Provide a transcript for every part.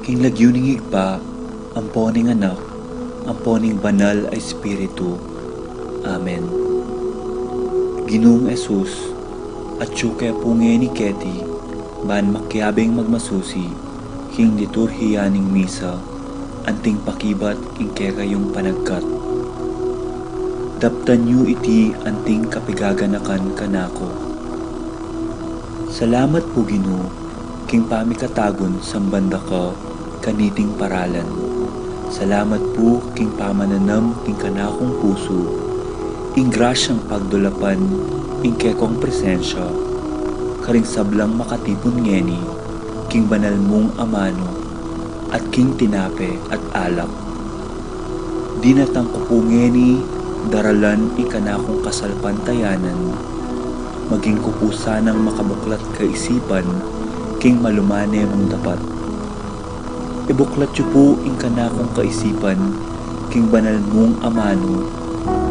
King lagyuning higpa, amponing anak, amponing banal ay espiritu. Amen. Ginoong Esus, at syuke punge ni Keti, ban makyabing magmasusi, king liturhiyaning misa, anting pakibat king kekayong panagkat. Daptan yu iti anting kapigaganakan kanako. Salamat po Ginoo, king pamikatagon sambanda ka, kaniting paralan. Salamat po king pamananam king kanakong puso, ing grasyang pagdulapan, ing kekong presensya, karing sablang makatipon ngeni, king banal mong amano, at king tinape at alak. Dinatang ko po ngeni, daralan ikanakong kasalpantayanan, maging kupusanang makabuklat kaisipan, king malumane mong dapat. Ibuklat yu po ing kanakong kaisipan, king banal mong amano,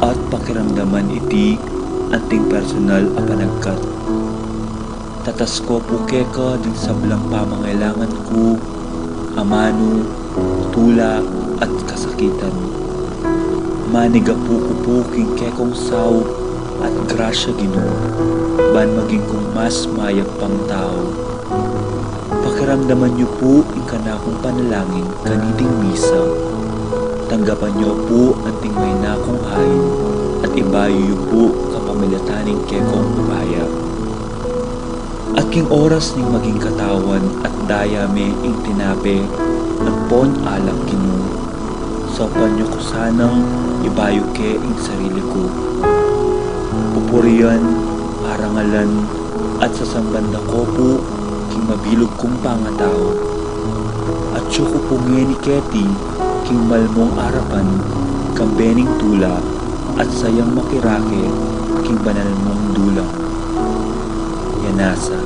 at pakiramdaman iti anting personal a panagkat. Tatas ko po keka din sablang pamangailangan ko, amano, tula at kasakitan. Maniga po ko po king kekong saw at grasya Ginoo, ban maging kong mas mayag pang tao. Pakiramdaman niyo po ing kanakong panalangin kaniting misa. Tanggapan niyo po anting may nakong hain at ibayo niyo po kapamilataning kekong ubaya. At king oras ning maging katawan at dayame ing tinape at pon alak Ginoo. Sopan niyo ko sanang ibayo ke ing sarili ko. Pupurian, parangalan at sasambanda ko po king mabilog kong pangatao. At siyo ko po ngeni Keti, king malmong arapan, kambening tula, at sayang makirake, king banal mong dulang. Yanasa.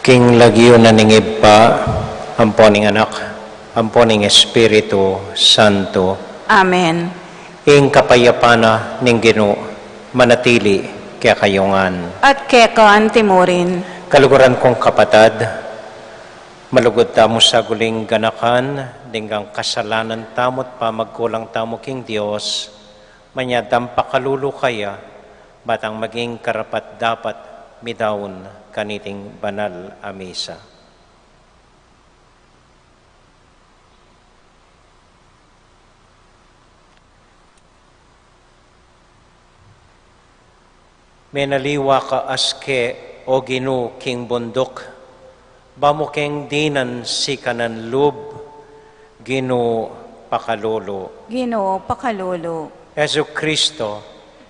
King lagyo na ningib pa, amponing anak, amponing Espiritu Santo. Amen. Ing kapayapana ning Ginoo manatili kaya kayungan. At kekaan timurin. Kaluguran kong kapatad, malugod tamo sa guling ganakan, dinggang kasalanan tamot pa magkulang tamo king Dios, manyadam pakalulo kaya, batang maging karapat dapat midawon kaniting banal a misa. Menaliwa ka aske o Ginoo king bundok, bamo keng dinan si kanan lub, Ginoo pakalolo. Ginoo pakalolo. Yesu Kristo,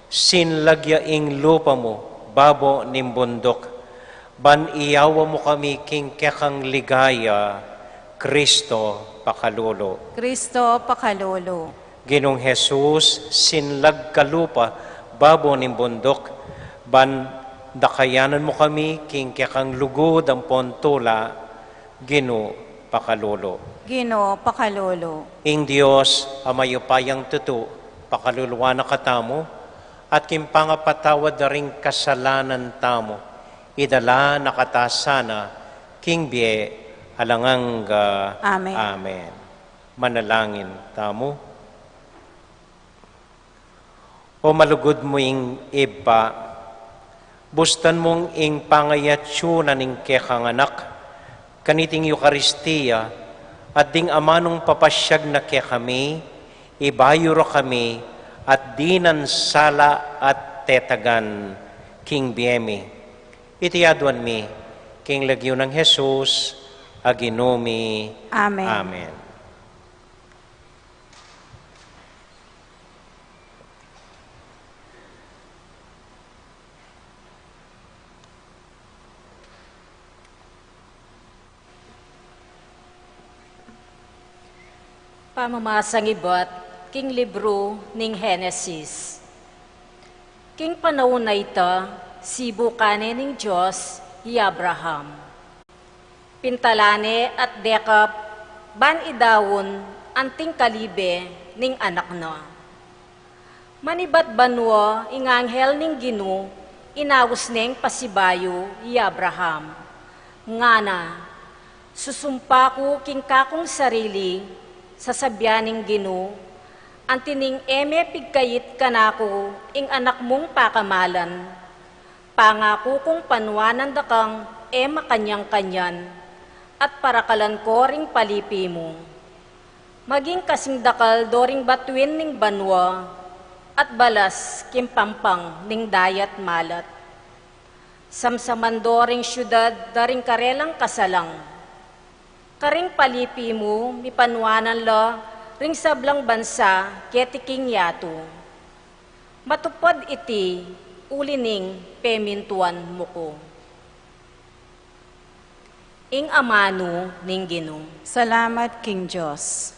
sinlagya ing lupa mo, babo ning bundok, ban iyawa mo kami king kekang ligaya, Kristo pakalolo. Kristo pakalolo. Ginong Jesus, sinlag ka lupa, babo ning bundok, ban dakayanan mo kami king kekang lugod ang pontula, Ginoo pakalolo. Ginoo pakalolo. Ing Dios amayupayang tutu, pakaluluwa na katamo, at kimpangapatawad na ring kasalanan tamo, idala nakatasana, king bie alanganga. Amen. Amen. Manalangin tamo. O malugod mo ing iba, bustan mong ing pangayatsyonan ing kekang anak, kaniting Eucharistia, at ding amanong papasyag na kaya kami, ibayuro kami, at dinan sala at tetagan, king biemi. Itiyaduan mi, king lagyo ng Jesus, aginumi. Amen. Amen. Pamamasang ibat, king libro ning Henesis. King panahon na ita, sibu kane ning Diyos, i Abraham. Pintalane at dekap, ban idawon, anting kalibe ning anak na. Manibat banwa, ing anghel ning Ginoo, inawos ning pasibayo, i Abraham. Ngana, susumpa ko king kakong sarili, sasabyaning Ginoo, antining eme pigkayit kanako ing anak mong pakamalan. Pangako kong panwanan dakang ema kanyang-kanyan, at parakalan ko ring palipi mo. Maging kasing dakal doring batuin ning banwa, at balas kimpampang ning dayat malat. Samsaman doring syudad daring karelang kasalang, karing palipi mo, mipanwanan la, ring sablang bansa, ketiking yato. Matupad iti, ulining pemintuan mo ko. Ing amano ning Ginoo. Salamat, King Diyos.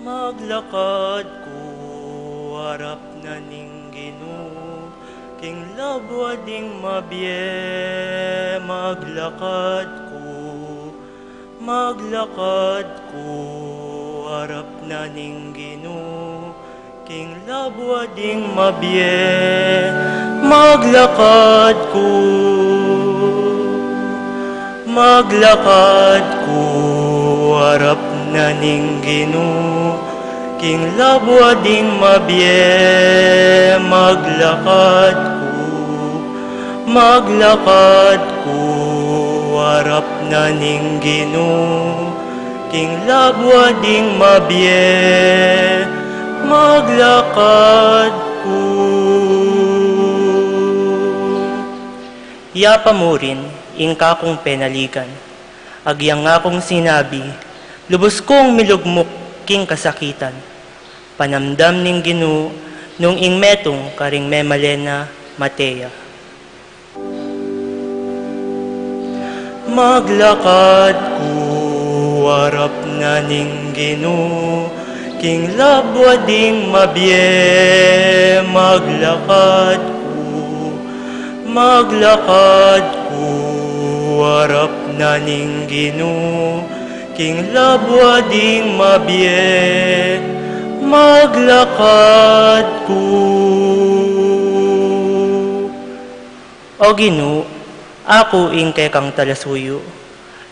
Maglakad ko, harap na ning Ginoo, king labwa ding mabye. Maglakad ko, harap na ning Ginoo, king labwa ding mabye. Maglakad ko, harap na ning Ginoo, king labwa ding mabye. Maglakad ko, harap na ning Ginoo, king labwa ding mabye. Maglakad ko. Yapa mo rin, ing kakong penaligan, agyang akong sinabi, lubos kong milugmok king kasakitan. Panamdam ning Ginoo, nung ing metong karing memalena Matea. Maglakad ku warap na ning Ginoo, king labwa ding mabye. Maglakad ku warap na ning Ginoo, king labwa ding mabye. Maglakad ku. O Ginoo, ako ing kekang talasuyo,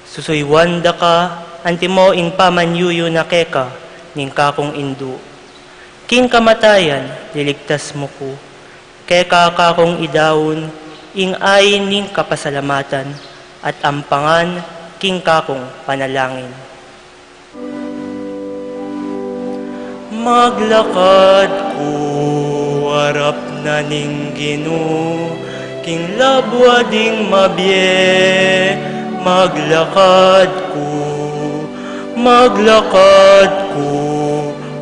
susuywanda ka, anti mo ing pamanyuyo na keka, ning kakong indu. King kamatayan, liligtas mo ko, keka kakong idawon, ing ayin ning kapasalamatan, at ampangan, king kakong panalangin. Maglakad ku, warap na ning Ginoo, king labwa ding mabye. Maglakad ku,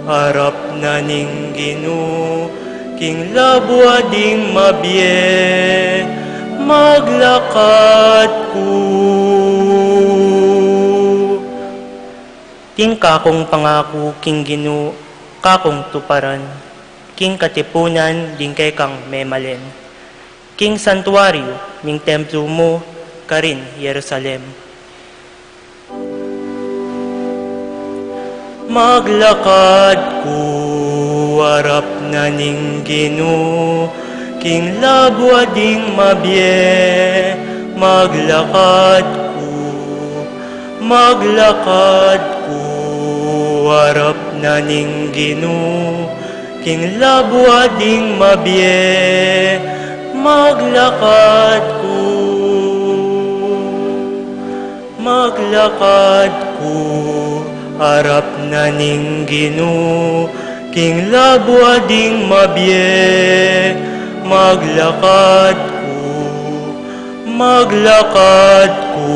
harap na ning Ginoo, king labwa ding mabye. Maglakad ku. King kakong pangako, king Ginoo, kakong tuparan, king katipunan, ding kay kang memalen. King santuario, ning templo mo, karin Jerusalem. Maglakad ku, warap na ning Ginoo, king labwa ding mabye. Maglakad ku, warap na ning Ginoo, king labwa ding mabye. Maglakad ku, harap na ning Ginoo, king labwa ding mabye. Maglakad ku,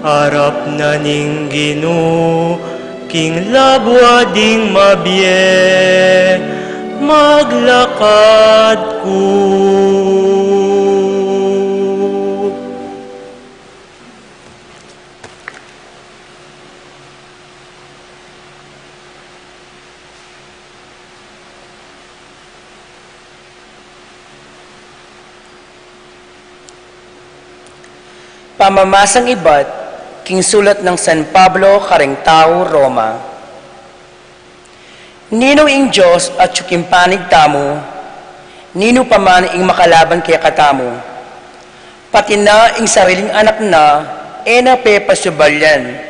harap na ning Ginoo, king labwa ding mabye. Maglakad ku. Pamamasang ibat, king sulat ng San Pablo karing tao Roma. Nino ing Diyos at panig tamo, nino pa man ing makalaban kaya katamo. Pati na ing sariling anak na, ena pe pasubalyan.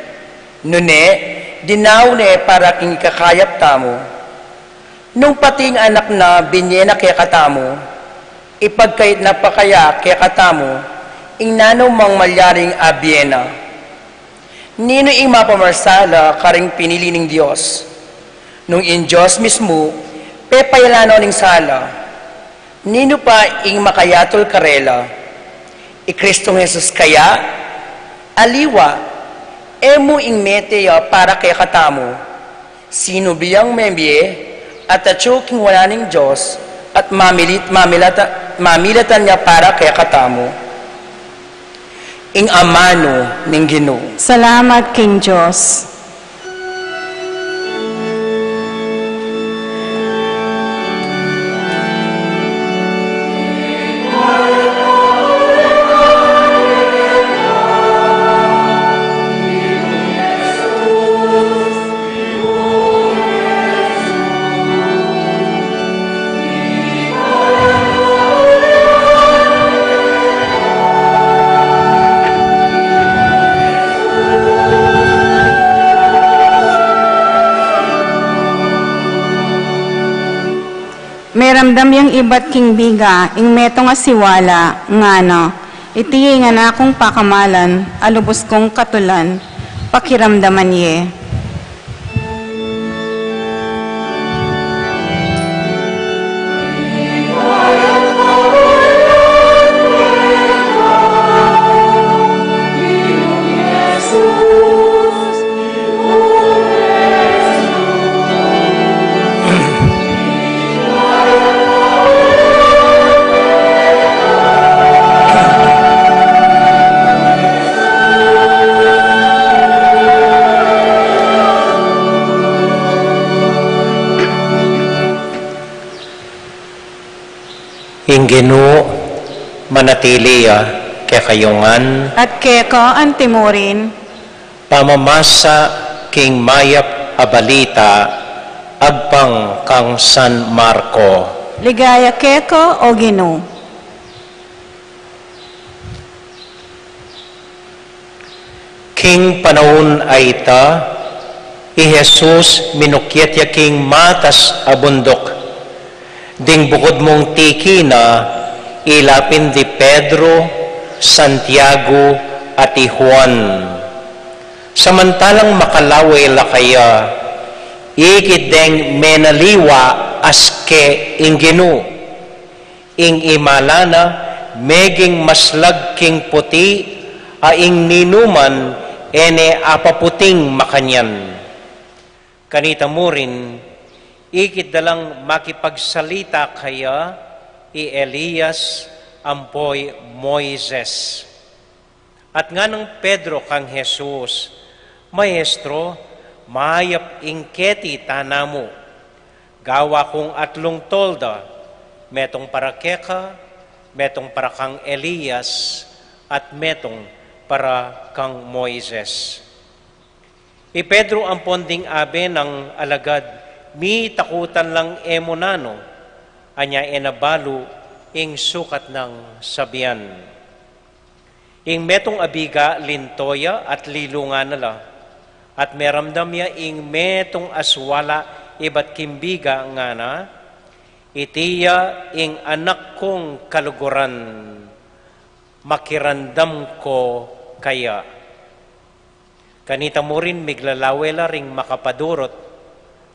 Nune, dinaw ne para king kakayap tamo. Nung pati ing anak na binyena kaya katamo, ipagkait na pa kaya kaya katamo, ing nanaw mang malyaring abyena. Nino ing mapamarsala karing pinili ng Diyos. Nung in Diyos mismo, pepayalano ning sala. Nino pa ing makayatol karela. I Kristong Jesus kaya, aliwa, emo ing meteya para kay katamo. Sino biyang membye, at atsuking wala ning Diyos, at mamilatan niya para kay katamo. Ing amano ning Ginoo. Salamat, King Diyos. May ramdam yang ibat king biga, ing metong asiwala, ngano, itiye nga na akong pakamalan, alubos kong katulan, pakiramdaman ye. Ginu manatiliya kekayungan At keko ang timurin, pamamasa king mayap abalita agpang kang San Marco. ligaya keko o Ginu. King panahon ay ta, i Jesus minukyat ya king matas abundok. Ding bukod mong tiki na, ilapin di Pedro, Santiago, at i Juan. Samantalang makalaway la kaya, ikit deng menaliwa aske inginu. Ing imalana, meging maslag king puti, aing ninuman, ene apaputing makanyan. Kanita mo rin, ikit dalang makipagsalita kaya, i Elias, ampoy Moises. At nga ng Pedro kang Jesus, Maestro, mayap ingketi tanamo, gawa kong atlong tolda, metong para keka, metong para kang Elias, at metong para kang Moises. I Pedro ang ponding abe ng alagad, mi takutan lang emonano, anya enabalo ing sukat ng sabian. Ing metong abiga lintoya at lilungan nala, at meramdam niya ing metong aswala ibat kimbiga nga na, itiya ing anak kong kaluguran, makirandam ko kaya. Kanita mo rin miglalawela ring makapadurot,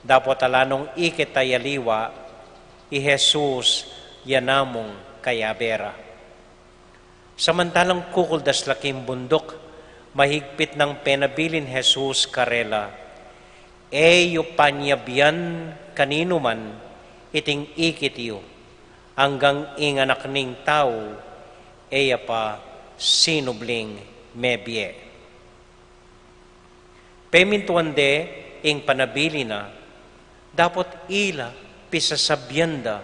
dapat alanong ikitayaliwa, i Jesus yanamong kayabera. Samantalang kukuldas laking bundok, mahigpit ng penabilin Jesus karela, eyo panyabyan kanino man, iting ikitiyo, hanggang inganak ning tao, eya pa sinubling mebye. Pemintuande ing panabili na, dapat ila pisasabyanda,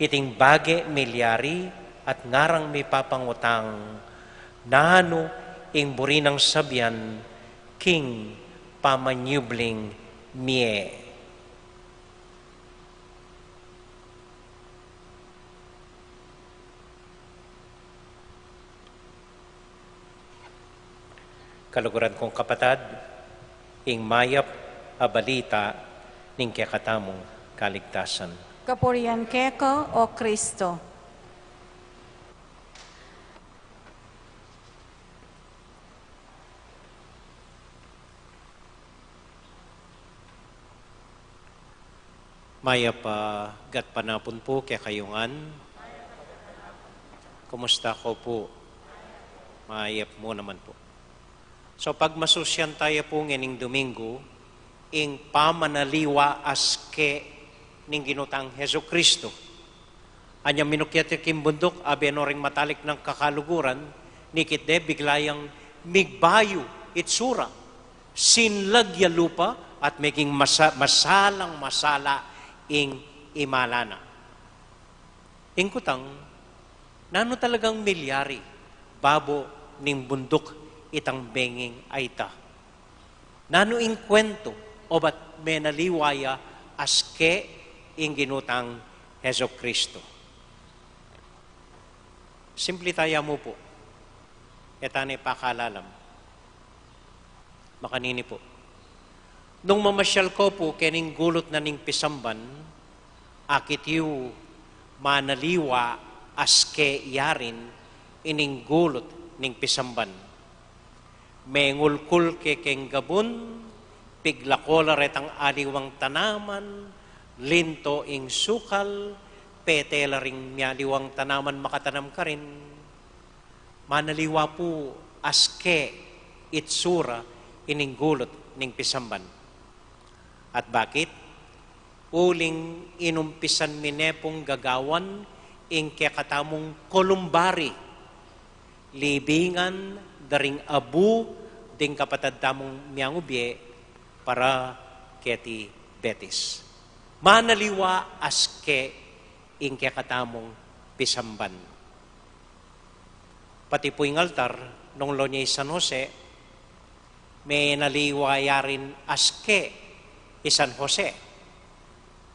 iting bage milyari at ngarang may papangutang, nano ing burinang sabyan, king pamanyubling mie. Kaluguran kong kapatad, ing mayap abalita ning kekatamong kaligtasan. Kapurian keko o Kristo. Mayap gat panapon po kaya kayungan. Kumusta ko po? Mayap mo naman po. So pag masusyan tayo po ngening Domingo, ing pamanaliwa aske ning ginutang Heso Kristo. Anya minukyat yung bundok, abeno ring matalik ng kakaluguran, nikit de biglayang migbayo itsura, sinlagya lupa at maging masalang masala ing imalana. Ing kutang, nano talagang milyari, babo ning bundok itang benging aita. Nano ing kwento, o ba't menaliwaya aske ing ginutang Heso Kristo. Simple tayo mo po. Etane pakalalam. Makanini po. Nung mamasyal ko po, kening gulot na ning pisamban, akit yu manaliwa aske yarin ining gulot ning pisamban. Mengulkul ke keng gabun, piglakola retang aliwang tanaman, linto ing sukal, petela ring mialiwang tanaman makatanam ka rin. Manaliwa po aske itsura ining gulot ning pisamban. At bakit? Uling inumpisan minepong gagawan ing kekatamong kolumbari, libingan daring abu ding kapatad tamong miyangubye para keti betis. Manaliwa aske ing kekatamong pisamban. Pati po yung altar, nung Loñay San Jose, may naliwaya rin aske San Jose.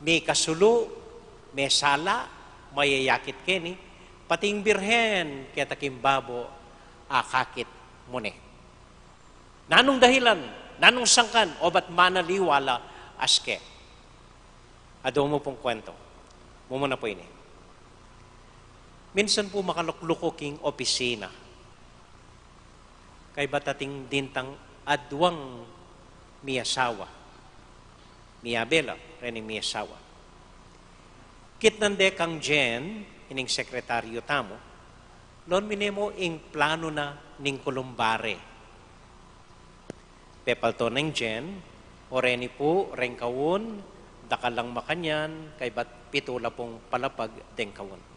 May kasulu, may sala, mayayakit keni, pating birhen, kaya takimbabo, akakit mune. Nanong dahilan, nanong sangkan, o ba't manaliwala aske? Ado mo pong kwento. Mumuna po ini. Minsan po makalukluko king opisina. Kay batating dintang adwang miyasawa. Miyabela, rening miyasawa. Kitnande kang Jen, ining sekretaryo tamo, non minemo ing plano na ning kulumbare. Pepalto ng Jen, oreni po, rengkawon, dakalang makanyan, kay bat pitula pong palapag deng kawon.